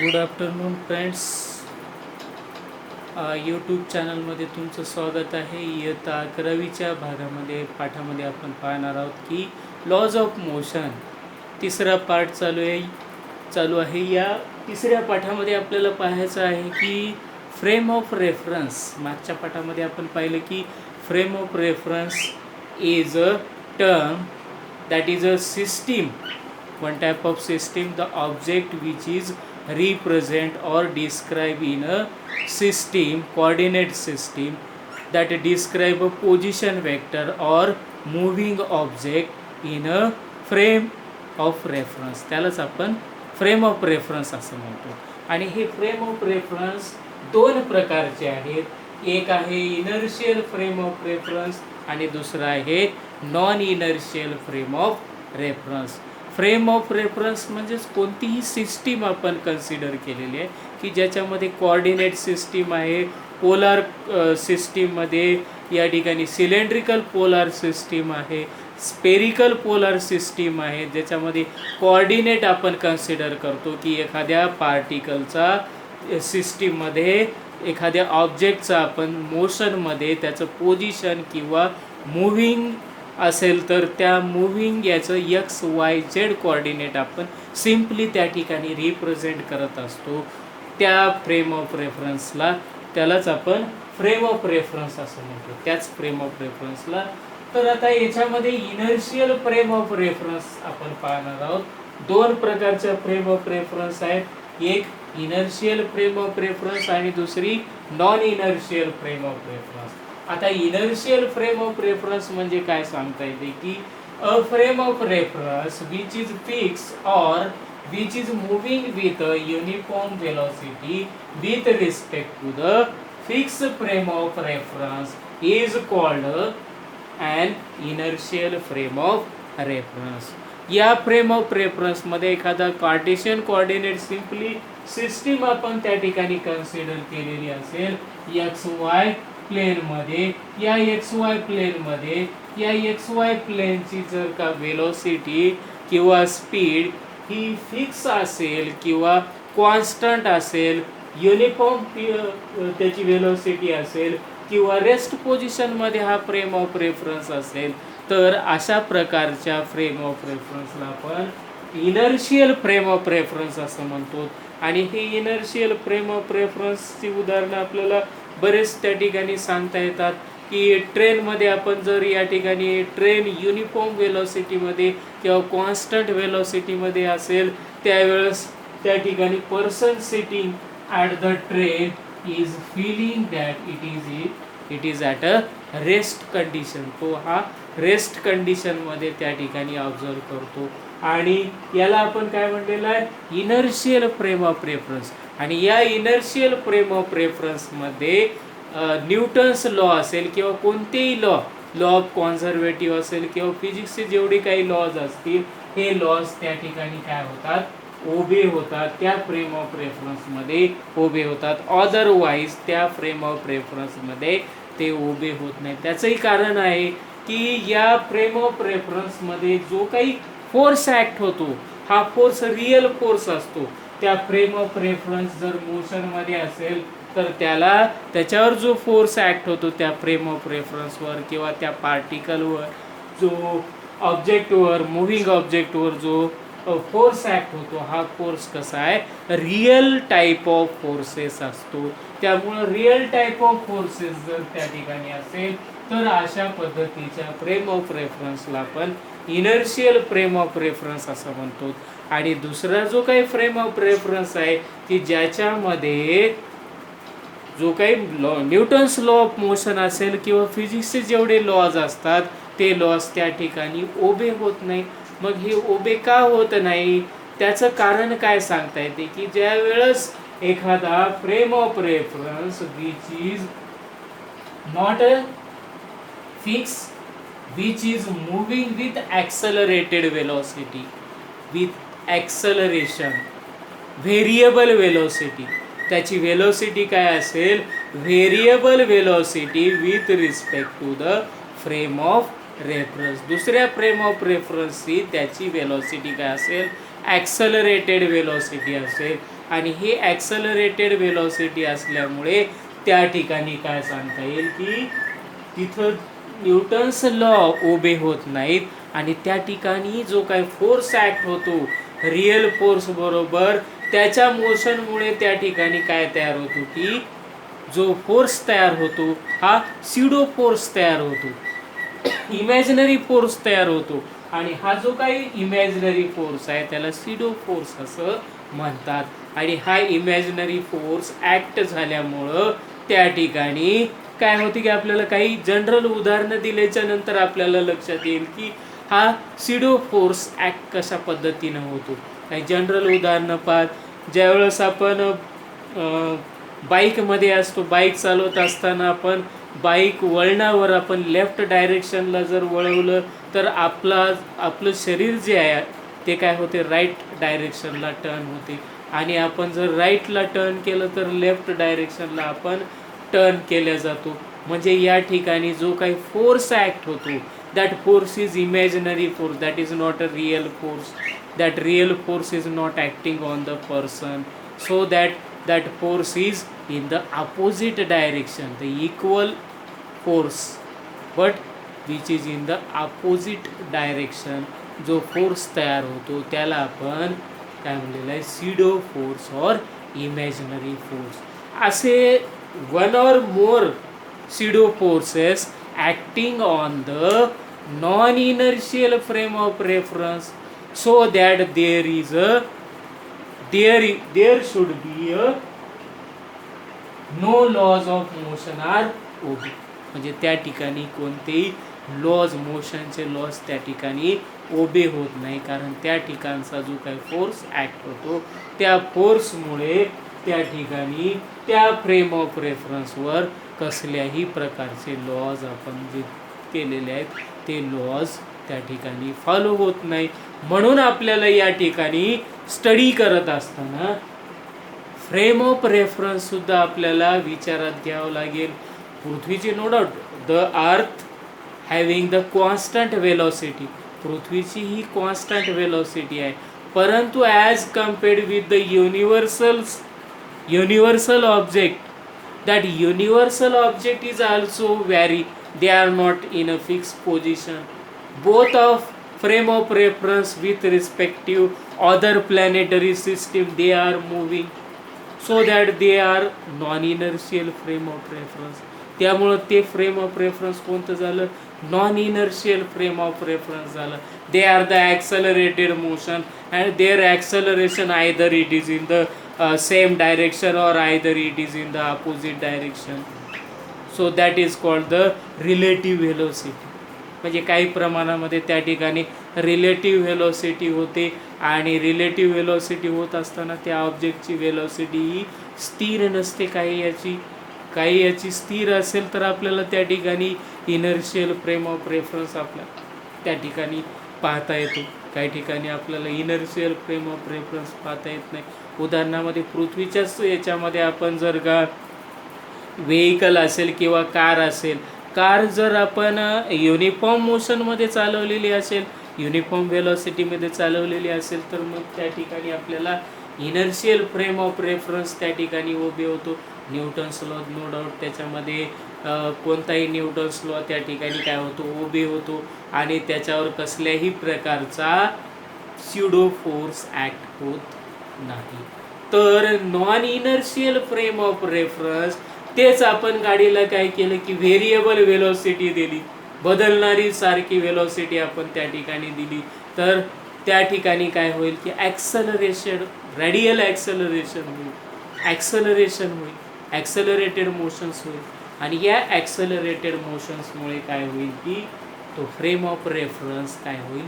Good afternoon friends. YouTube चॅनलमध्ये तुमचं स्वागत आहे. इयत्ता 11वीच्या पाठामध्ये आपण पाहणार आहोत की लॉज ऑफ मोशन तिसरा पार्ट चालू आहे. या तिसऱ्या पाठामध्ये आपल्याला पाहायचं आहे की फ्रेम ऑफ रेफरन्स. मागच्या पाठामध्ये आपण पाहिलं की frame of reference is a term that is a system, one type of system, the object which is represent or describe in a system, coordinate system, that describe a position vector or moving object in a frame of reference. त्यालाच आपण frame of reference असं म्हणतो. आणि हे frame of reference दोन प्रकारचे आहेत. एक आहे इनर्शियल फ्रेम ऑफ रेफरन्स आणि दुसरा आहे non inertial frame of reference. Frame of reference म्हणजेच कोणतीही सिस्टीम आपण कन्सिडर केलेली आहे की ज्याच्यामध्ये कोऑर्डिनेट सिस्टीम आहे. पोलार सिस्टीममध्ये या ठिकाणी सिलेंड्रिकल पोलार सिस्टीम आहे, स्पेरिकल पोलार सिस्टीम आहे, ज्याच्यामध्ये कोऑर्डिनेट आपण कन्सिडर करतो की एखाद्या पार्टिकलचा सिस्टीममध्ये एखाद्या ऑब्जेक्टचा आपण मोशनमध्ये त्याचं पोझिशन किंवा मूव्हिंग असेल तर त्या मूव्हिंग याचं XYZ कोऑर्डिनेट आपण सिम्पली त्या ठिकाणी रिप्रेझेंट करत असतो. त्या फ्रेम ऑफ रेफरन्सला त्यालाच आपण फ्रेम ऑफ रेफरन्स असं म्हणतो. त्याच फ्रेम ऑफ रेफरन्सला. तर आता याच्यामध्ये इनर्शियल फ्रेम ऑफ रेफरन्स आपण पाहणार आहोत. दोन प्रकारच्या फ्रेम ऑफ रेफरन्स आहेत. एक इनर्शियल फ्रेम ऑफ रेफरन्स आणि दुसरी non inertial frame of reference. आता इनर्शियल फ्रेम ऑफ रेफरन्स म्हणजे काय सांगता येते की a frame of reference which is fix or which is moving with a uniform velocity with respect to the fix frame of reference is called an inertial frame of reference. या frame of रेफरन्समध्ये एखादा Cartesian coordinate simply system आपण त्या ठिकाणी consider केलेली असेल XY प्लेनमध्ये. या XY प्लेनमध्ये या XY प्लेनची जर का वेलोसिटी किंवा स्पीड ही फिक्स असेल किंवा कॉन्स्टंट असेल, युनिफॉर्म त्याची वेलोसिटी असेल किंवा रेस्ट पोझिशनमध्ये हा फ्रेम ऑफ रेफरन्स असेल तर अशा प्रकारच्या फ्रेम ऑफ रेफरन्सला आपण इनर्शियल फ्रेम ऑफ रेफरन्स असं म्हणतो. आणि ही इनर्शियल फ्रेम ऑफ रेफरन्सची उदाहरणं आपल्याला बरेच त्या ठिकाणी सांगता येतात की ट्रेनमध्ये आपण जर या ठिकाणी ट्रेन युनिफॉर्म वेलोसिटीमध्ये किंवा कॉन्स्टंट वेलोसिटीमध्ये असेल त्यावेळेस त्या ठिकाणी person sitting at the train is feeling that it is at a rest condition. तो हा रेस्ट कंडिशनमध्ये त्या ठिकाणी ऑब्झर्व करतो. आणि याला आपण काय म्हटलेलं आहे, इनर्शियल फ्रेम ऑफ रेफरन्स. आणि या इनर्शियल फ्रेम ऑफ रेफरन्समध्ये न्यूटन्स लॉ असेल किंवा कोणतेही लॉ ऑफ कॉन्झर्वेटिव्ह असेल किंवा फिजिक्सचे जेवढे काही लॉज असतील हे लॉज त्या ठिकाणी काय होतात, ओबे होतात. त्या फ्रेम ऑफ रेफरन्समध्ये ओबे होतात. अदरवाईज त्या फ्रेम ऑफ रेफरन्समध्ये ते ओबे होत नाही. त्याचंही कारण आहे की या फ्रेम ऑफ रेफरन्समध्ये जो काही फोर्स ॲक्ट होतो हा फोर्स रिअल फोर्स असतो. त्या फ्रेम ऑफ रेफरन्स जर मोशनमध्ये असेल तर त्याच्यावर जो फोर्स ॲक्ट होतो त्या फ्रेम ऑफ रेफरन्सवर किंवा त्या पार्टिकलवर जो ऑब्जेक्टवर मूव्हिंग ऑब्जेक्टवर जो फोर्स ॲक्ट होतो हा फोर्स कसा आहे, रिअल टाईप ऑफ फोर्सेस असतो. त्यामुळं रिअल टाईप ऑफ फोर्सेस जर त्या ठिकाणी असेल तर अशा पद्धतीच्या फ्रेम ऑफ रेफरन्सला आपण इनर्शियल फ्रेम ऑफ रेफरन्स असं म्हणतो. आणि दुसरा जो काही फ्रेम ऑफ रेफरन्स आहे की ज्याच्यामध्ये जो काही न्यूटन्स लॉ ऑफ मोशन असेल किंवा फिजिक्सचे जेवढे लॉज असतात ते लॉज त्या ठिकाणी ओबे होत नाही. मग हे ओबे का होत नाही त्याचं कारण काय सांगता येते की ज्या वेळेस एखादा frame of reference which is not a fix, which is moving with accelerated velocity, with acceleration, variable velocity. त्याची वेलोसिटी काय असेल, variable velocity with respect to the frame of reference. दुसऱ्या फ्रेम ऑफ रेफरन्सची त्याची वेलोसिटी काय असेल, ॲक्सलरेटेड velocity असेल. आणि हे ॲक्सलरेटेड वेलॉसिटी असल्यामुळे त्या ठिकाणी काय सांगता येईल की तिथं न्यूटन्स लॉ ओबे होत नाहीत आणि त्या ठिकाणी जो काही फोर्स ॲक्ट होतो रिअल फोर्स बरोबर त्याच्या मोशनमुळे त्या ठिकाणी काय तयार होतो की जो फोर्स तयार होतो हा सिडो फोर्स तयार होतो, इमॅजिनरी फोर्स तयार होतो आणि हा जो काही इमॅजिनरी फोर्स आहे त्याला सिडो फोर्स असं म्हणतात आणि हा इमॅजिनरी फोर्स ॲक्ट झाल्यामुळं त्या ठिकाणी काय होते की आपल्याला काही जनरल उदाहरणं दिल्याच्या नंतर आपल्याला लक्षात येईल की हा सिडो फोर्स ॲक्ट कशा पद्धतीनं होतो. काही जनरल उदाहरणं पाहत ज्यावेळेस आपण बाईकमध्ये असतो, बाईक चालवत असताना आपण बाईक वळणावर आपण लेफ्ट डायरेक्शनला जर वळवलं तर आपलं शरीर जे आहे ते काय होते राईट डायरेक्शनला टर्न होते आणि आपण जर राईटला टर्न केलं तर लेफ्ट डायरेक्शनला आपण टर्न केल्या जातो. म्हणजे या ठिकाणी जो काही फोर्स ॲक्ट होतो that force is imaginary force, that is not a real force, that real force is not acting on the person, so that force is in the opposite direction, the equal force but which is in the opposite direction. जो force तयार होतो त्याला आपण काय म्हणलेलं आहे pseudo force or imaginary force. असे one or more pseudo forces acting on the non inertial frame of reference so that there should be no laws of motion are obeyed. म्हणजे त्या ठिकाणी कोणतेही लॉज मोशनचे लॉज त्या ठिकाणी ओबे होत नाही कारण त्या ठिकाणचा जो काही फोर्स ॲक्ट होतो त्या फोर्समुळे त्या ठिकाणी त्या फ्रेम ऑफ रेफरन्सवर कसल्याही प्रकारचे लॉज आपण जे केलेले आहेत ते लॉज त्या ठिकाणी फॉलो होत नाही. म्हणून आपल्याला या ठिकाणी स्टडी करत असताना फ्रेम ऑफ रेफरन्स सुद्धा आपल्याला विचारात घ्यावं लागेल. पृथ्वीची no doubt the earth having the constant velocity, पृथ्वीची ही कॉन्स्टंट वेलॉसिटी आहे परंतु as compared with the universal object, that universal object is also vary, they are not in a fix position. Both of frame of reference with respective other planetary system they are moving so that they are non-inertial frame of reference. त्यामुळं ते frame of reference कोणतं झालं non inertial frame of reference झालं. They are the accelerated motion and their acceleration either it is in the same direction or either it is in the opposite direction. So that is called the relative velocity. म्हणजे काही प्रमाणामध्ये त्या ठिकाणी relative velocity होते आणि relative velocity होत असताना त्या ऑब्जेक्टची व्हेलॉसिटी ही स्थिर नसते. काही याची स्थिर असेल तर आपल्याला त्या ठिकाणी इनर्शियल फ्रेम ऑफ रेफरन्स आपल्या त्या ठिकाणी पाहता येतो. काही ठिकाणी आपल्याला इनर्शियल फ्रेम ऑफ रेफरन्स पाहता येत नाही. उदाहरणामध्ये पृथ्वीच्याच याच्यामध्ये आपण जर का व्हेकल असेल किंवा कार असेल, कार जर आपण युनिफॉर्म मोशनमध्ये चालवलेली असेल, युनिफॉर्म वेलॉसिटीमध्ये चालवलेली असेल तर मग त्या ठिकाणी आपल्याला इनर्शियल फ्रेम ऑफ रेफरन्स त्या ठिकाणी उभे होतो. न्यूटन्स लॉ नो डाऊट त्याच्यामध्ये कोणताही न्यूटन्स लॉ त्या ठिकाणी काय होतो उभे होतो आणि त्याच्यावर कसल्याही प्रकारचा स्युडो फोर्स ॲक्ट होत नाही. तर non inertial frame of reference तेच आपण गाडीला काय केलं की व्हेरिएबल वेलॉसिटी दिली, बदलणारी सारखी वेलॉसिटी आपण त्या ठिकाणी दिली तर त्या ठिकाणी काय होईल की ॲक्सलरेशन, रेडियल ॲक्सलरेशन होईल, ॲक्सलरेटेड मोशन्स होईल आणि या ॲक्सलरेटेड मोशन्समुळे काय होईल की तो फ्रेम ऑफ रेफरन्स काय होईल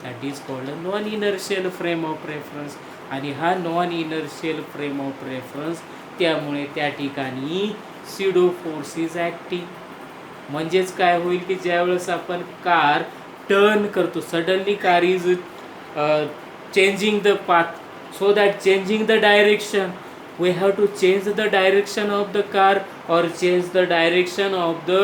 that is called non inertial frame of reference. आणि हा non inertial frame of reference त्यामुळे त्या ठिकाणी स्युडो फोर्स इज ॲक्टिंग. म्हणजेच काय होईल की ज्यावेळेस आपण कार टर्न करतो suddenly car is changing the path, so that changing the direction we have to change the direction of the car or change the direction of the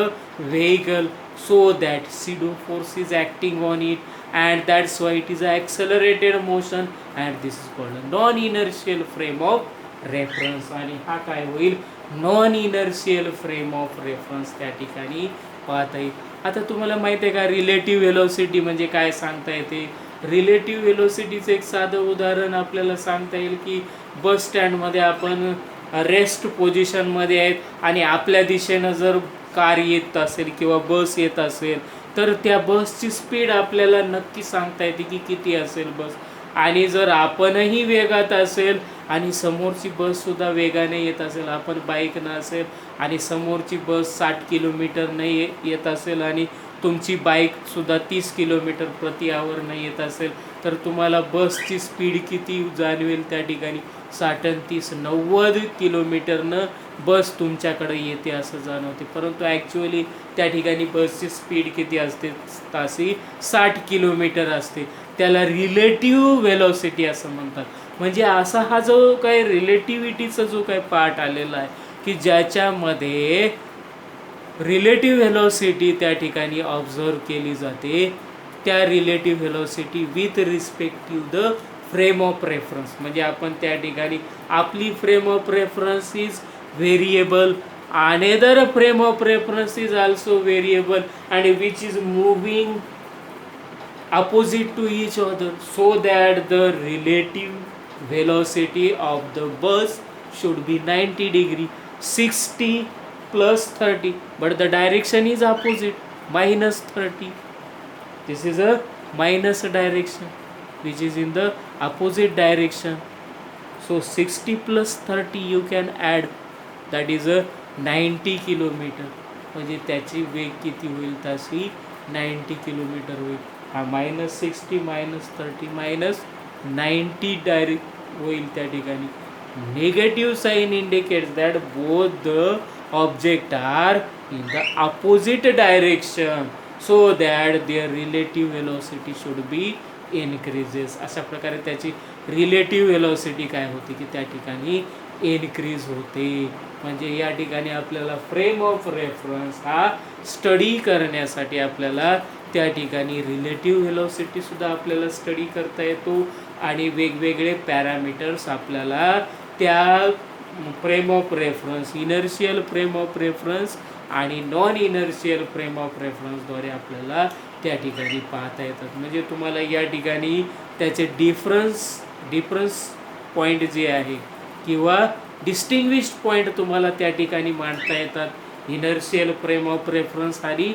vehicle so that pseudo force is acting on it and that's why it is an accelerated motion and this is called a non-inertial frame of reference. आणि हा काय होईल, non inertial frame of reference त्या ठिकाणी पाहता येईल. आता तुम्हाला माहिती आहे का रिलेटिव्ह व्हेलॉसिटी म्हणजे काय सांगता येते. रिलेटिव्ह व्हेलॉसिटीचं एक साधं उदाहरण आपल्याला सांगता येईल की बस स्टँडमध्ये आपण रेस्ट पोझिशनमध्ये आहेत आणि आपल्या दिशेनं जर कार येत असेल किंवा बस येत असेल तर त्या बसची स्पीड आपल्याला नक्की सांगता येते की किती असेल बस. आणि जर आपणही वेगात असेल आणि समोरची बससुद्धा वेगाने येत असेल, आपण बाईकनं असेल आणि समोरची बस 60 किलोमीटरने येत असेल आणि तुमची बाईकसुद्धा 30 किलोमीटर प्रति आवरनं येत असेल तर तुम्हाला बसची स्पीड किती जाणवेल त्या ठिकाणी, 60 आणि 30 90 किलोमीटरनं बस तुमच्याकडे येते असं जाणवते. परंतु ॲक्च्युअली त्या ठिकाणी बसची स्पीड किती असते, तासी 60 किलोमीटर असते. त्याला रिलेटिव्ह व्हेलॉसिटी असं म्हणतात. म्हणजे असा हा जो काय रिलेटिव्हिटीचा जो काय पार्ट आलेला आहे की ज्याच्यामध्ये रिलेटिव्ह व्हेलॉसिटी त्या ठिकाणी ऑब्झर्व केली जाते, त्या relative velocity with respective the frame of reference. म्हणजे आपण त्या ठिकाणी आपली frame of reference is variable, another frame of reference is also variable and which is moving opposite to each other so that the relative velocity of the bus should be 90 degree, 60 plus 30, but the direction is opposite, minus 30. This is a minus direction which is in the opposite direction. So 60 plus 30 you can add, that is a 90 kilometer. म्हणजे त्याची वेग किती होईल, तासी 90 kilometre होईल. हा -60 -30 -90 direct होईल त्या ठिकाणी. Negative sign indicates that both the object are in the opposite direction so that their relative velocity should be increases. अशा प्रकारे त्याची रिलेटिव्ह व्हेलॉसिटी काय होते की त्या ठिकाणी इनक्रीज होते. म्हणजे या ठिकाणी आपल्याला फ्रेम ऑफ रेफरन्स हा स्टडी करण्यासाठी आपल्याला त्या ठिकाणी रिलेटिव्ह व्हेलॉसिटीसुद्धा आपल्याला स्टडी करता येतो आणि वेगवेगळे पॅरामीटर्स आपल्याला त्या frame of reference, inertial frame of reference आणि नॉन इनर्शियल फ्रेम ऑफ रेफरन्सद्वारे आपल्याला त्या ठिकाणी पाहता येतात. म्हणजे तुम्हाला या ठिकाणी त्याचे डिफरन्स पॉईंट जे आहे किंवा डिस्टिंग्विश्ड पॉईंट तुम्हाला त्या ठिकाणी मांडता येतात. इनर्शियल फ्रेम ऑफ रेफरन्स आणि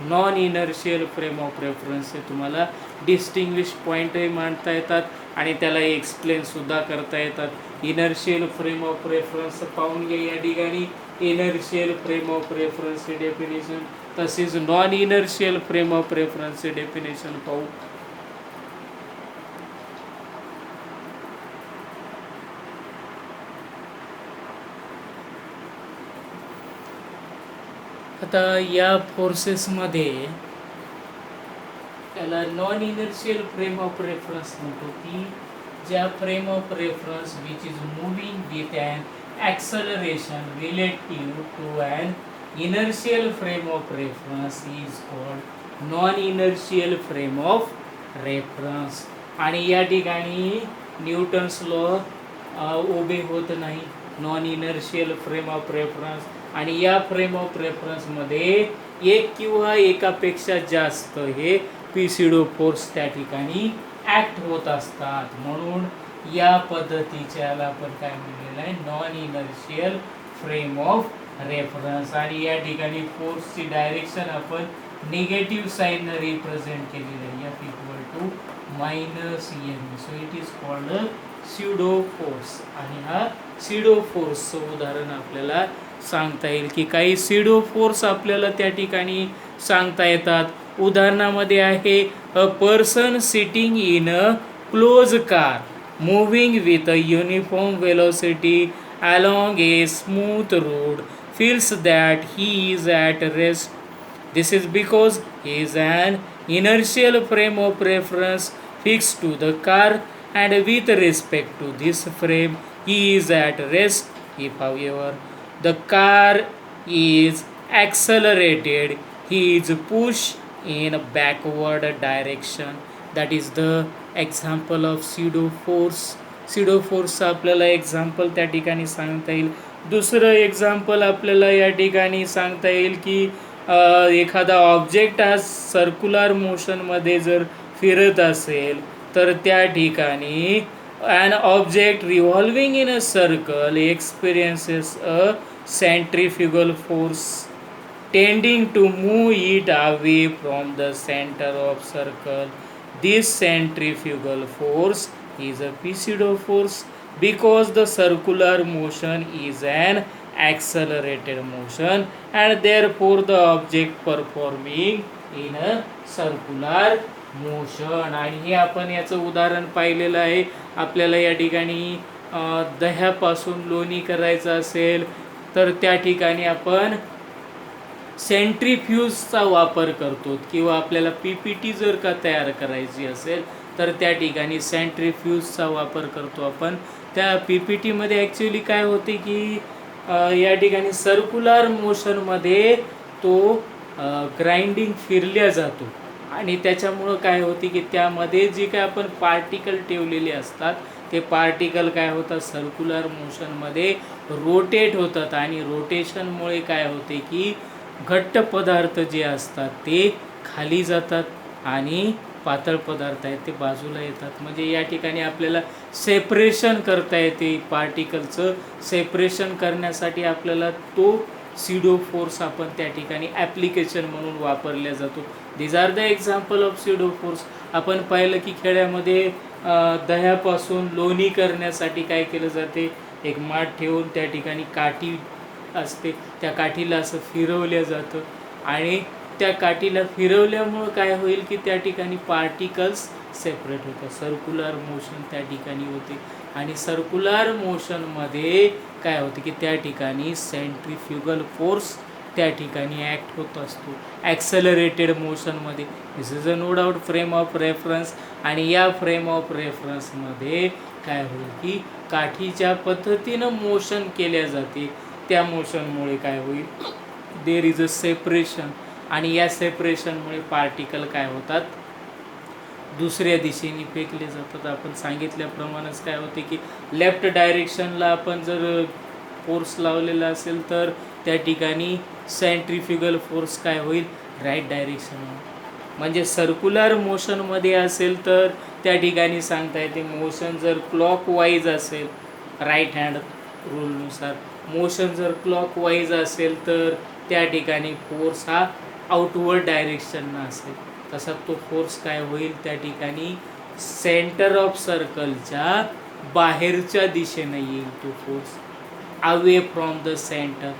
non inertial frame of reference हे तुम्हाला डिस्टिंग्विश्ड पॉईंटही मांडता येतात आणि त्याला एक्सप्लेनसुद्धा करता येतात. इनर्शियल फ्रेम ऑफ रेफरन्स पाहून घ्या या ठिकाणी. इनर्शियल फ्रेम ऑफ रेफरन्सचे डेफिनेशन, तसेच नॉन इनर्शियल फ्रेम ऑफ रेफरन्सचे डेफिनेशन पाहू. आता या फोर्सेसमध्ये त्याला non inertial frame of reference म्हणतो की ज्या frame of reference which is moving with an acceleration relative to an inertial frame of reference is called non inertial frame of reference. आणि या ठिकाणी न्यूटन्स लॉ ओबे होत नाही, non inertial frame of reference. आणि या frame of रेफरन्समध्ये एक किंवा एकापेक्षा जास्त हे पीसिडो फोर्स त्या ठिकाणी ॲक्ट होत असतात. म्हणून या पद्धतीच्याला आपण काय म्हणलेलं आहे, non inertial frame of reference. आणि या ठिकाणी फोर्सची डायरेक्शन आपण निगेटिव्ह साईनने रिप्रेझेंट केलेलं आहे, F = -m. So it is called pseudo force. आणि हा स्युडो फोर्सचं उदाहरण आपल्याला सांगता येईल की काही स्युडो फोर्स आपल्याला त्या ठिकाणी सांगता येतात. उदाहरणामध्ये आहे a person sitting in a close car moving with a uniform velocity along a smooth road feels that he is at rest. This is because he is an inertial frame of reference fixed to the car and with respect to this frame he is at rest. If however the car is accelerated, he is pushed in a backward direction that is the example of pseudo force. Pseudo फोर्सचं आपल्याला example त्या ठिकाणी सांगता येईल. दुसरं example आपल्याला या ठिकाणी सांगता येईल की एखादा ऑब्जेक्ट हा सर्क्युलर मोशनमध्ये जर फिरत असेल तर त्या ठिकाणी an object revolving in a circle experiences a centrifugal force tending to move it away from the center of circle. This centrifugal force is a pseudo force because the circular motion is an accelerated motion and therefore the object performing in a circular motion. आणि हे आपण याचं उदाहरण पाहिलेलं आहे. आपल्याला या ठिकाणी दह्यापासून लोणी करायचं असेल तर त्या ठिकाणी आपण सेंट्रीफ्यूजचा वापर करतो किंवा आपल्याला PPT जर का तयार करायची असेल तर त्या ठिकाणी सेंट्रीफ्यूजचा वापर करतो आपण. त्या PPTमध्ये ॲक्च्युली काय होते की या ठिकाणी सर्क्युलर मोशनमध्ये तो ग्राइंडिंग फिरल्या जातो आणि त्याच्यामुळं काय होते की त्यामध्ये जे काय आपण पार्टिकल ठेवलेले असतात ते पार्टिकल काय होतात सर्क्युलर मोशनमध्ये रोटेट होतात आणि रोटेशनमुळे काय होते की घट्ट पदार्थ जे असतात ते खाली जातात आणि पातळ पदार्थ आहेत ते बाजूला येतात. म्हणजे या ठिकाणी आपल्याला सेपरेशन करता येते. पार्टिकलचं सेपरेशन करण्यासाठी आपल्याला तो सिडो फोर्स आपण त्या ठिकाणी ॲप्लिकेशन म्हणून वापरला जातो. These are the example of pseudo force. आपण पाहिलं की खेड्यामध्ये दह्यापासून लोणी करण्यासाठी काय केलं जाते, एक माठ ठेवून त्या ठिकाणी काठी असते त्या काठीला असं फिरवलं जातं आणि त्या काठीला फिरवल्यामुळं काय होईल की त्या ठिकाणी पार्टिकल्स सेपरेट होतात. सर्क्युलर मोशन त्या ठिकाणी होते आणि सर्क्युलर मोशनमध्ये काय होते की त्या ठिकाणी सेंट्रीफ्युगल फोर्स त्या ठिकाणी ॲक्ट होत असतो ॲक्सेलरेटेड मोशनमध्ये. This is a no doubt frame of reference. आणि या फ्रेम ऑफ रेफरन्समध्ये काय होईल की काठीच्या पद्धतीनं मोशन केल्या जाते. त्या मोशनमुळे काय होईल, देर इज अ सेपरेशन आणि या सेपरेशनमुळे पार्टिकल काय होतात दुसऱ्या दिशेने फेकले जातात. आपण सांगितल्याप्रमाणेच काय होते की लेफ्ट डायरेक्शनला आपण जर फोर्स लावलेला असेल तर त्या ठिकाणी सेंट्रीफ्युगल फोर्स काय होईल राईट डायरेक्शन. म्हणजे सर्क्युलर मोशनमध्ये असेल तर त्या ठिकाणी सांगता येते मोशन जर क्लॉकवाईज असेल राईट हँड रूलनुसार, मोशन जर क्लॉकवाईज असेल तर त्या ठिकाणी फोर्स हा आउटवर्ड डायरेक्शननं असेल. तसा तो फोर्स काय होईल त्या ठिकाणी सेंटर ऑफ सर्कलच्या बाहेरच्या दिशेनं येईल. तो force away from the centre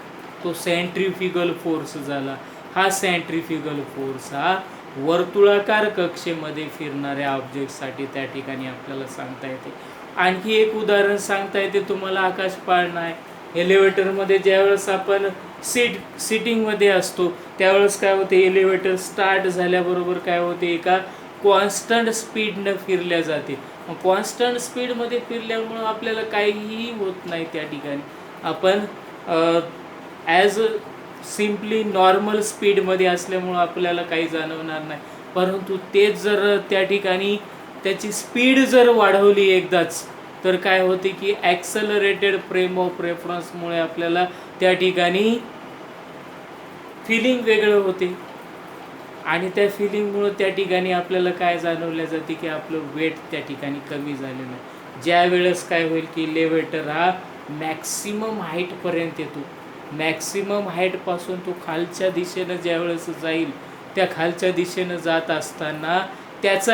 तो सेंट्रीफ्युगल फोर्स झाला. हा सेंट्रीफ्युगल फोर्स हा वर्तुळाकार कक्षेमध्ये फिरणाऱ्या ऑब्जेक्टसाठी त्या ठिकाणी आपल्याला सांगता येते. आणखी एक उदाहरण सांगता येते तुम्हाला आकाश पाळणा आहे. एलिव्हेटरमध्ये ज्यावेळेस आपण सिटिंगमध्ये असतो त्यावेळेस काय होते, एलिव्हेटर स्टार्ट झाल्याबरोबर काय होते एका कॉन्स्टंट स्पीडनं फिरल्या जाते. मग कॉन्स्टंट स्पीडमध्ये फिरल्यामुळं आपल्याला काहीही होत नाही. त्या ठिकाणी आपण ॲज सिम्पली नॉर्मल स्पीडमध्ये असल्यामुळं आपल्याला काही जाणवणार नाही. परंतु तेच जर त्या ठिकाणी त्याची स्पीड जर वाढवली एकदाच तर काय होते की ॲक्सेलरेटेड फ्रेम ऑफ रेफरन्समुळे आपल्याला त्या ठिकाणी फिलिंग वेगळं होते आणि त्या फिलिंगमुळं त्या ठिकाणी आपल्याला काय जाणवलं जाते की आपलं वेट त्या ठिकाणी कमी झालेलं आहे. ज्या वेळेस काय होईल की एलिव्हेटर हा मॅक्सिमम हाईटपर्यंत येतो. मॅक्सिमम हाईटपासून तो खालच्या दिशेनं ज्या वेळेस जाईल त्या खालच्या दिशेनं जात असताना त्याचं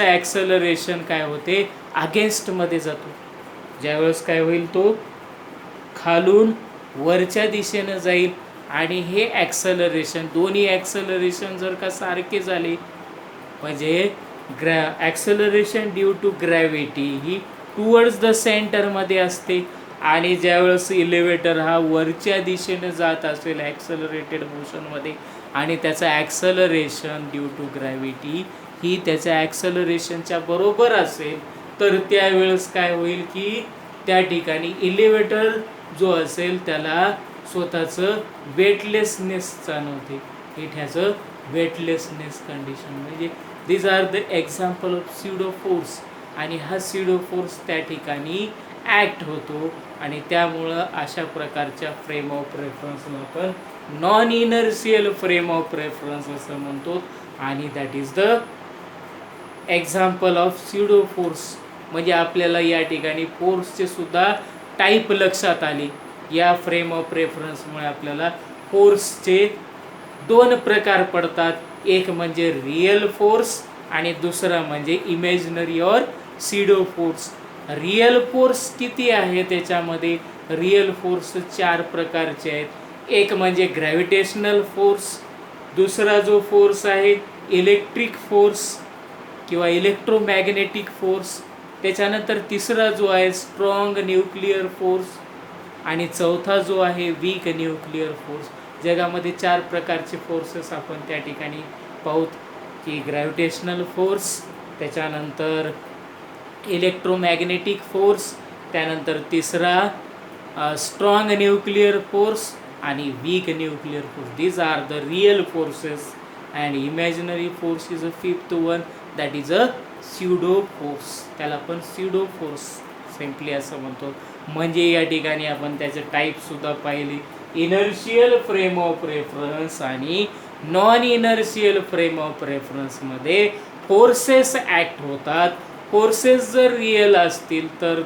ॲक्सेलरेशन काय होते अगेन्स्टमध्ये जातो. ज्यावेळेस काय होईल तो खालून वरच्या दिशेनं जाईल आणि हे ॲक्सेलरेशन दोन्ही ॲक्सेलरेशन जर का सारखे झाले म्हणजे ॲक्सेलरेशन ड्यू टू ग्रॅव्हिटी ही टुवर्ड्स द सेंटरमध्ये असते आणि ज्यावेळेस एलिव्हेटर हा वरच्या दिशेनं जात असेल ॲक्सेलरेटेड मोशनमध्ये आणि त्याचं ॲक्सेलरेशन ड्यू टू ग्रॅव्हिटी ही त्याच्या ॲक्सेलरेशनच्या बरोबर असेल तर त्यावेळेस काय होईल की त्या ठिकाणी एलिव्हेटर जो असेल त्याला स्वतःचं वेटलेसनेस जाणवते. It has a weightlessness condition. म्हणजे these are the example of pseudo force. आणि हा pseudo force त्या ठिकाणी ॲक्ट होतो आणि त्यामुळं अशा प्रकारच्या फ्रेम ऑफ रेफरन्सला आपण non inertial frame of reference असं म्हणतो. आणि that is the example of pseudo force. म्हणजे आपल्याला या ठिकाणी फोर्सचे सुद्धा टाईप लक्षात आले. या फ्रेम ऑफ रेफरन्समुळे आपल्याला फोर्सचे 2 प्रकार पडतात. एक म्हणजे रिअल फोर्स आणि दुसरा म्हणजे इमॅजिनरी और स्युडो फोर्स. रिअल फोर्स किती आहे त्याच्यामध्ये? रिअल फोर्स 4 प्रकारचे आहेत. एक म्हणजे ग्रॅव्हिटेशनल फोर्स, दुसरा जो फोर्स आहे इलेक्ट्रिक फोर्स किंवा इलेक्ट्रोमॅग्नेटिक फोर्स, त्याच्यानंतर तिसरा जो आहे स्ट्रॉंग न्यूक्लिअर फोर्स आणि चौथा जो आहे वीक न्यूक्लिअर फोर्स. जगामध्ये 4 प्रकारचे फोर्सेस आपण त्या ठिकाणी पाहूत की ग्रॅव्हिटेशनल फोर्स, त्याच्यानंतर इलेक्ट्रोमॅग्नेटिक फोर्स, त्यानंतर तिसरा स्ट्रॉंग न्यूक्लिअर फोर्स आणि weak nuclear force. These are the real forces and imaginary force is a fifth one, that is a pseudo force. त्याला आपण स्युडो फोर्स सिम्पली असं म्हणतो. म्हणजे या ठिकाणी आपण त्याचे टाईपसुद्धा पाहिले, इनर्शियल फ्रेम ऑफ रेफरन्स आणि नॉन इनर्शियल फ्रेम ऑफ रेफरन्समध्ये फोर्सेस ॲक्ट होतात. फोर्सेस जर रिअल असतील तर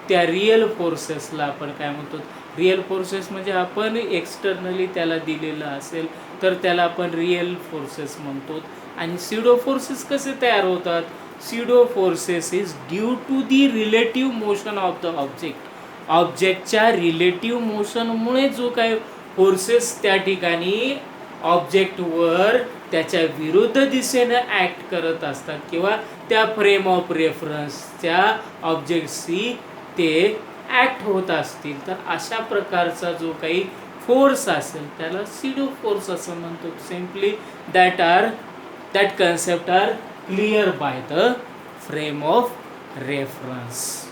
त्या रिअल फोर्सेसला आपण काय म्हणतो? रिअल फोर्सेस म्हणजे आपण एक्सटर्नली त्याला दिलेलं असेल तर त्याला आपण रिअल फोर्सेस म्हणतो. आणि स्युडो फोर्सेस कसे तयार होतात? Pseudo forces is due to the relative motion of the object. ऑब्जेक्टच्या रिलेटिव्ह मोशनमुळे जो काय फोर्सेस त्या ठिकाणी ऑब्जेक्टवर त्याच्या विरुद्ध दिशेनं ॲक्ट करत असतात किंवा त्या फ्रेम ऑफ रेफरन्सच्या ऑब्जेक्टशी ते ॲक्ट होत असतील, तर अशा प्रकारचा जो काही फोर्स असेल त्याला स्युडो फोर्स असं म्हणतो. Simply that concept are clear by the frame of reference.